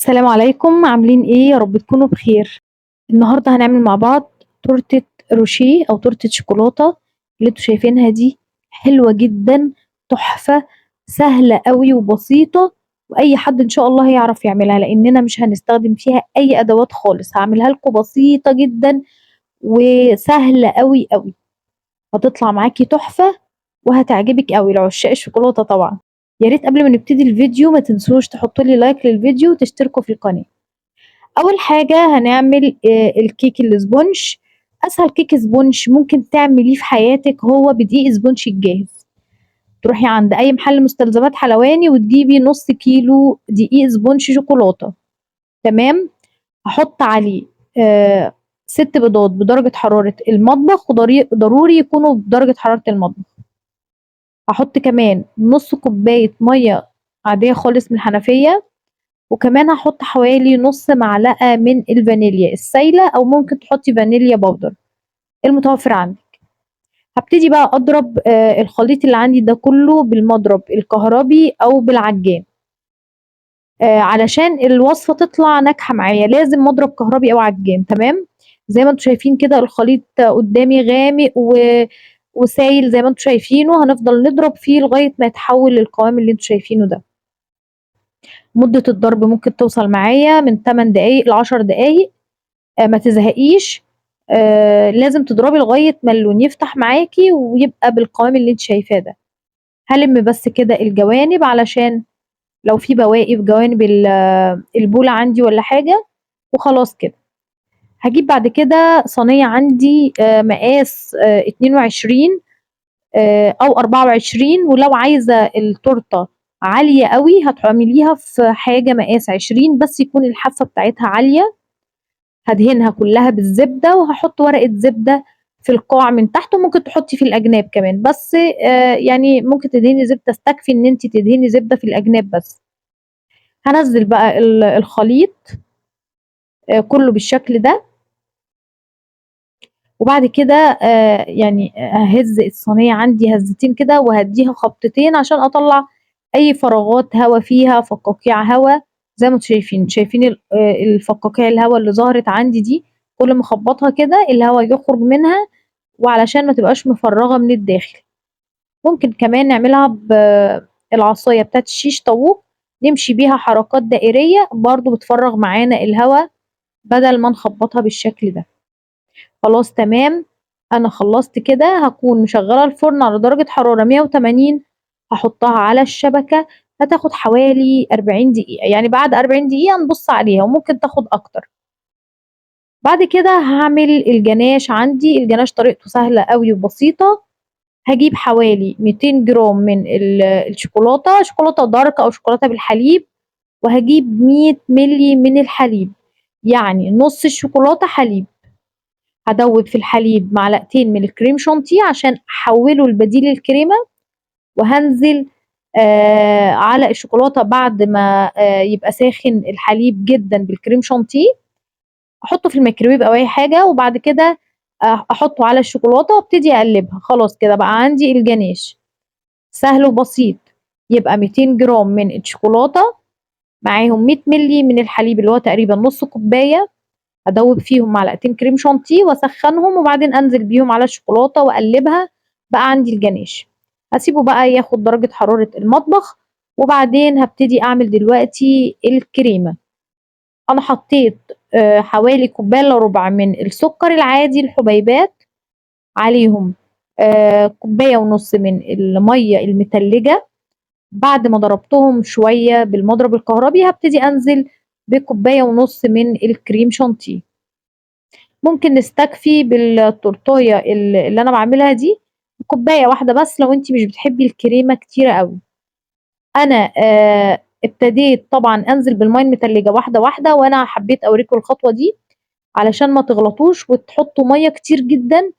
السلام عليكم، عاملين ايه؟ يا رب تكونوا بخير. النهارده هنعمل مع بعض تورتة روشيه او تورتة شوكولاتة اللي انتوا شايفينها دي. حلوة جدا، تحفة، سهلة قوي وبسيطة، واي حد ان شاء الله هيعرف يعملها لاننا مش هنستخدم فيها اي ادوات خالص. هعملها لكم بسيطة جدا وسهلة قوي قوي، هتطلع معاكي تحفة وهتعجبك قوي لعشاق الشوكولاتة طبعا. يا ريت قبل ما نبتدي الفيديو ما تنسوش تحطوا لي لايك للفيديو وتشتركوا في القناة. اول حاجه هنعمل الكيك الاسبونج. اسهل كيك اسبونج ممكن تعمليه في حياتك هو بدقيق اسبونج الجاهز. تروحي عند اي محل مستلزمات حلواني وتجيبي نص كيلو دقيق اسبونج شوكولاته. تمام. هحط عليه آه 6 بيضات بدرجه حراره المطبخ، وضروري يكونوا بدرجه حراره المطبخ. هحط كمان نص كوبايه ميه عاديه خالص من الحنفيه، وكمان هحط حوالي نص معلقة من الفانيليا السايلة، أو ممكن تحطي فانيليا بودر المتوفر عندك. هبتدي بقى أضرب الخليط اللي عندي ده كله بالمضرب الكهربي أو بالعجان. علشان الوصفة تطلع ناجحة معايا لازم مضرب كهربي أو عجان. تمام. زي ما انتوا شايفين كده الخليط قدامي غامق وسايل زي ما انتوا شايفينه. هنفضل نضرب فيه لغاية ما يتحول للقوام اللي انتوا شايفينه ده. مدة الضرب ممكن توصل معايا من 8 دقايق ل 10 دقايق. ما تزهقيش. لازم تضربي لغاية ما اللون يفتح معاكي ويبقى بالقوام اللي انت شايفاه ده. هلم بس كده الجوانب علشان لو في بواقي في جوانب البولة عندي ولا حاجة. وخلاص كده. هجيب بعد كده صينية عندي مقاس 22 أو 24، ولو عايزة التورتة عالية قوي هتعمليها في حاجة مقاس 20 بس يكون الحافة بتاعتها عالية. هدهنها كلها بالزبدة وهحط ورقة زبدة في القاع من تحت، وممكن تحطي في الأجناب كمان، بس يعني ممكن تدهني زبدة، تستكفي ان انت تدهني زبدة في الأجناب بس. هنزل بقى الخليط كله بالشكل ده. وبعد كده يعني ههز الصينية عندي هزتين كده وهديها خبطتين عشان اطلع اي فراغات هوا فيها، فقاقيع هوا. زي ما انتم شايفين الفقاقيع الهوا اللي ظهرت عندي دي. كل ما اخبطها كده الهوا يخرج منها، وعلشان ما تبقاش مفرغة من الداخل. ممكن كمان نعملها بالعصاية بتاعت الشيش طاووق، نمشي بيها حركات دائرية برضو بتفرغ معانا الهوا بدل ما نخبطها بالشكل ده. خلاص تمام. انا خلصت كده. هكون مشغلة الفرن على درجة حرارة 180. هحطها على الشبكة. هتاخد حوالي 40 دقيقة، يعني بعد 40 دقيقة نبص عليها وممكن تاخد اكتر. بعد كده هعمل الجناش عندي. الجناش طريقته سهلة قوي وبسيطة. هجيب حوالي 200 جرام من الشوكولاتة، شوكولاتة دارك أو شوكولاتة بالحليب. وهجيب 100 ملي من الحليب، يعني نص الشوكولاتة حليب. هدوب في الحليب معلقتين من الكريم شانتيه عشان أحوله لبديل الكريمة. وهنزل على الشوكولاتة بعد ما يبقى ساخن الحليب جدا بالكريم شانتيه. احطه في الميكرويف او اي حاجه، وبعد كده احطه على الشوكولاته وابتدي اقلبها. خلاص كده بقى عندي الجناش سهل وبسيط. يبقى 200 جرام من الشوكولاته معاهم 100 ملي من الحليب اللي هو تقريبا نص كوبايه. ادوب فيهم معلقتين كريم شانتيه واسخنهم، وبعدين انزل بيهم على الشوكولاته واقلبها. بقى عندي الجناش. هسيبه بقى ياخد درجه حراره المطبخ، وبعدين هبتدي اعمل دلوقتي الكريمه. انا حطيت حوالي كوبايه الا ربع من السكر العادي الحبيبات، عليهم كوبايه ونص من الميه المتلجه. بعد ما ضربتهم شويه بالمضرب الكهربي هبتدي انزل بكوبايه ونص من الكريم شانتيه. ممكن نستكفي بالتورتايه اللي انا بعملها دي كوبايه واحده بس لو انت مش بتحبي الكريمه كتيره قوي. انا ابتديت طبعا انزل بالميه المتلجه واحده واحده، وانا حبيت اوريكم الخطوه دي علشان ما تغلطوش وتحطوا ميه كتير جدا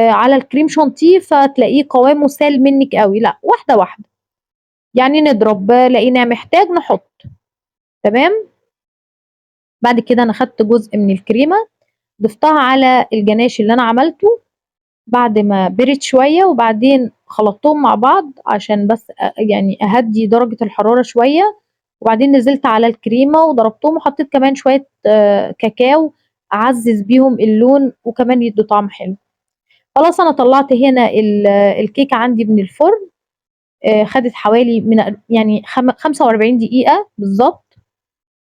على الكريم شانتيه فتلاقيه قوامه سال منك قوي. لا، واحده واحده. يعني نضرب لقينا محتاج نحط. تمام. بعد كده انا خدت جزء من الكريمه ضفتها على الجناش اللي انا عملته بعد ما برد شويه، وبعدين خلطتهم مع بعض عشان بس يعني اهدي درجه الحراره شويه. وبعدين نزلت على الكريمة وضربتهم وحطيت كمان شوية كاكاو أعزز بيهم اللون وكمان يدوا طعم حلو. خلاص أنا طلعت هنا الكيكة عندي من الفرن. خدت حوالي من يعني 45 دقيقة بالظبط،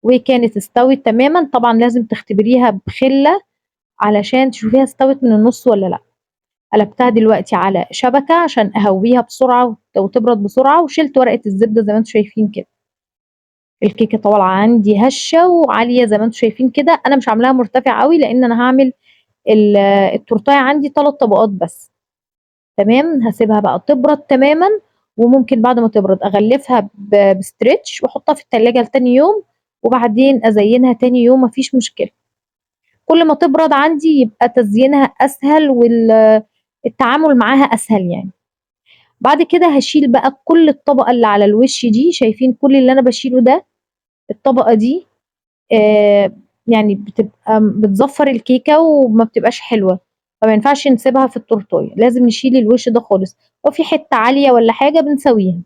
وكانت استوت تماما. طبعا لازم تختبريها بخلة علشان تشوفيها استوت من النص ولا لا. قلبتها دلوقتي على شبكة عشان أهويها بسرعة وتبرد بسرعة، وشلت ورقة الزبدة زي ما انتم شايفين كده. الكيكة طالعة عندي هشة وعالية زي ما انتم شايفين كده. أنا مش عاملاها مرتفع قوي لأن أنا هعمل التورتاية عندي 3 طبقات بس. تمام، هاسيبها بقى تبرد تماما، وممكن بعد ما تبرد أغلفها بستريتش وأحطها في التلاجة لتاني يوم، وبعدين أزينها تاني يوم مفيش مشكلة. كل ما تبرد عندي يبقى تزيينها أسهل والتعامل معاها أسهل يعني. بعد كده هاشيل بقى كل الطبقة اللي على الوش دي. شايفين كل اللي أنا باشيله ده؟ الطبقة دي يعني بتبقى بتزفر الكيكة وما بتبقاش حلوة، فما ينفعش نسيبها في التورتاية، لازم نشيل الوش ده خالص. لو في حتة عالية ولا حاجة بنسويها.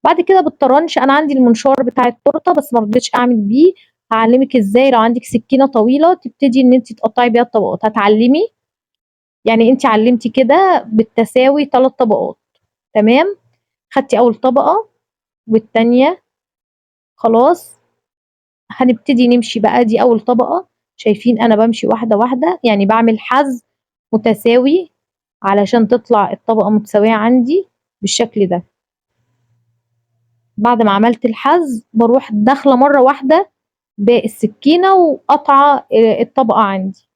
بعد كده بالطرنش، أنا عندي المنشار بتاع التورتة بس ما رضيتش أعمل بيه. هعلمك ازاي. لو عندك سكينة طويلة تبتدي ان انت تقطعي بيها الطبقات. هتعلمي يعني انت علمتي كده بالتساوي 3 طبقات. تمام، خدتي اول طبقة والتانية. خلاص هنبتدي نمشي بقى. دي اول طبقة. شايفين انا بمشي واحدة واحدة، يعني بعمل حز متساوي علشان تطلع الطبقة متساوية عندي بالشكل ده. بعد ما عملت الحز بروح داخلة مرة واحدة بالسكينة وقطعة الطبقة عندي.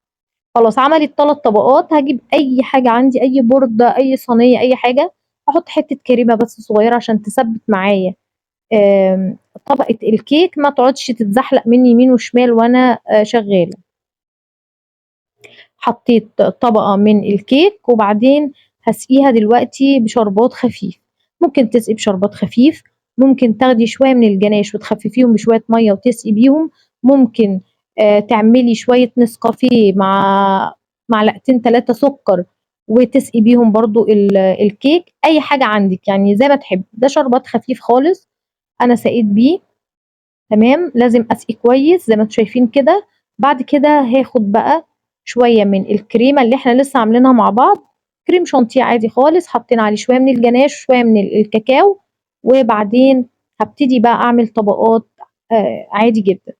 خلاص عملت 3 طبقات. هجيب اي حاجة عندي، اي بوردة، اي صينية، اي حاجة، احط حتة كريمة بس صغيرة عشان تثبت معايا طبقة الكيك، ما تقعدش تتزحلق مني يمين وشمال وانا شغالة. حطيت طبقة من الكيك وبعدين هسقيها دلوقتي بشربات خفيف. ممكن تسقي بشربات خفيف، ممكن تاخدي شوية من الجناش وتخففيهم بشوية مية وتسقي بيهم. ممكن تعملي شوية نسكافيه مع معلقتين 3 سكر وتسقي بيهم برضو الكيك. اي حاجة عندك يعني زي ما تحب. ده شربات خفيف خالص انا سقيت بيه. تمام، لازم اسقي كويس زي ما انتم شايفين كده. بعد كده هاخد بقى شويه من الكريمه اللي احنا لسه عاملينها مع بعض. كريم شانتيه عادي خالص، حطينا عليه شويه من الجناش وشويه من الكاكاو. وبعدين هبتدي بقى اعمل طبقات عادي جدا.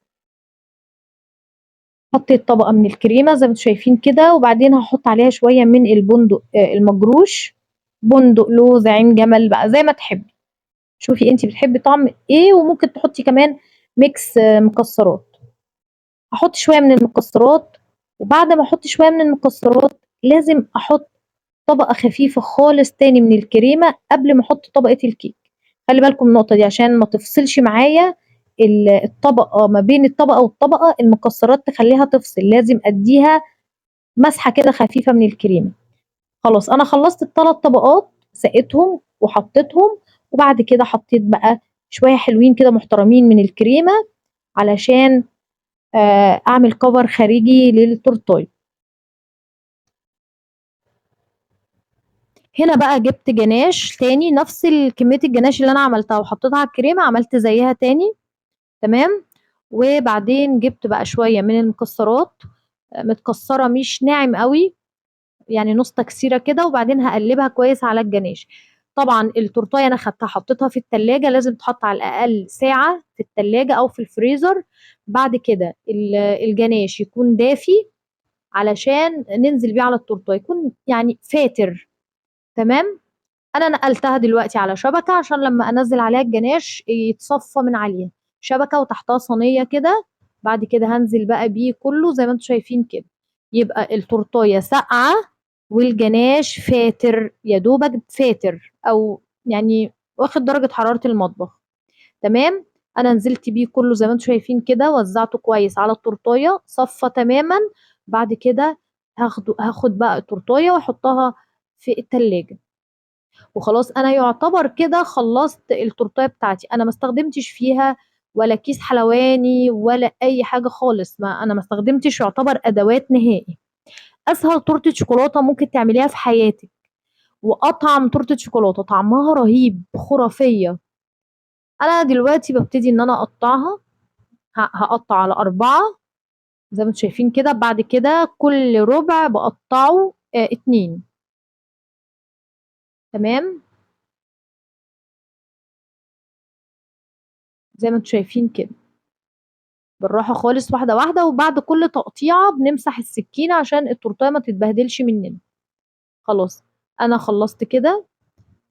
حطيت طبقه من الكريمه زي ما انتم شايفين كده، وبعدين هحط عليها شويه من البندق المجروش. بندق، لوز، عين جمل، بقى زي ما تحبي. شوفي انت بتحبي طعم ايه، وممكن تحطي كمان ميكس مكسرات. هحط شوية من المكسرات. وبعد ما احط شوية من المكسرات لازم احط طبقة خفيفة خالص تاني من الكريمة قبل ما احط طبقة الكيك. خلي بالكم من النقطة دي عشان ما تفصلش معايا الطبقة. ما بين الطبقة والطبقة المكسرات تخليها تفصل، لازم اديها مسحة كده خفيفة من الكريمة. خلاص انا خلصت ال3 طبقات، سقيتهم وحطيتهم. وبعد كده حطيت بقى شوية حلوين كده محترمين من الكريمة علشان اعمل كفر خارجي للتورتايه. هنا بقى جبت جناش تاني، نفس كمية الجناش اللي انا عملتها وحطيتها على الكريمة عملت زيها تاني. تمام، وبعدين جبت بقى شوية من المكسرات متكسرة مش ناعم قوي، يعني نص تكسيرة كده. وبعدين هقلبها كويس على الجناش. طبعا التورتايه انا خدتها حطيتها في التلاجة، لازم تحط على الاقل ساعة في التلاجة او في الفريزر. بعد كده الجناش يكون دافي علشان ننزل بيه على التورتايه، يكون يعني فاتر. تمام، انا نقلتها دلوقتي على شبكة عشان لما انزل عليها الجناش يتصفى من عليها. شبكة وتحتها صينية كده. بعد كده هنزل بقى بيه كله زي ما انتم شايفين كده. يبقى التورتايه ساقعة والجناش فاتر، يا دوبك فاتر او يعني واخد درجة حرارة المطبخ. تمام، انا نزلت بيه كله زي ما انتم شايفين كده، وزعته كويس على التورتايه صفى تماما. بعد كده هاخد بقى التورتايه واحطها في التلاجة. وخلاص انا يعتبر كده خلصت التورتايه بتاعتي. انا ما استخدمتش فيها ولا كيس حلواني ولا اي حاجه خالص. ما انا ما استخدمتش يعتبر ادوات نهائي. اسهل تورته شوكولاته ممكن تعمليها في حياتك، واطعم تورته شوكولاته طعمها رهيب خرافيه. انا دلوقتي ببتدي ان انا اقطعها. هقطع على 4 زي ما انتم شايفين كده. بعد كده كل ربع بقطعه 2. تمام، زي ما انتم شايفين كده، بالراحة خالص، واحدة واحدة. وبعد كل تقطيعة بنمسح السكينة عشان التورتاية ما تتبهدلش مننا. خلاص، انا خلصت كده.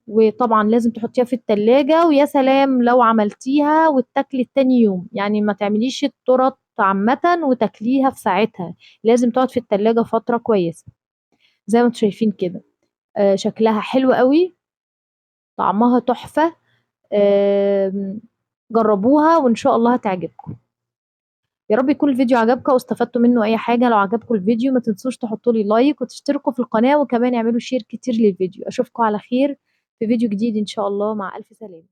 وطبعا لازم تحطيها في التلاجة، ويا سلام لو عملتيها وتاكلي تاني يوم. يعني ما تعمليش التورت عامة وتاكليها في ساعتها، لازم تقعد في التلاجة فترة كويسة. زي ما انتم شايفين كده، شكلها حلو قوي، طعمها تحفة. جربوها وإن شاء الله هتعجبكم. يا رب يكون الفيديو عجبكم واستفدتوا منه أي حاجة. لو عجبكم الفيديو ما تنسوش تحطوا لي لايك وتشتركوا في القناة، وكمان اعملوا شير كتير للفيديو. أشوفكم على خير في فيديو جديد إن شاء الله. مع ألف سلامة.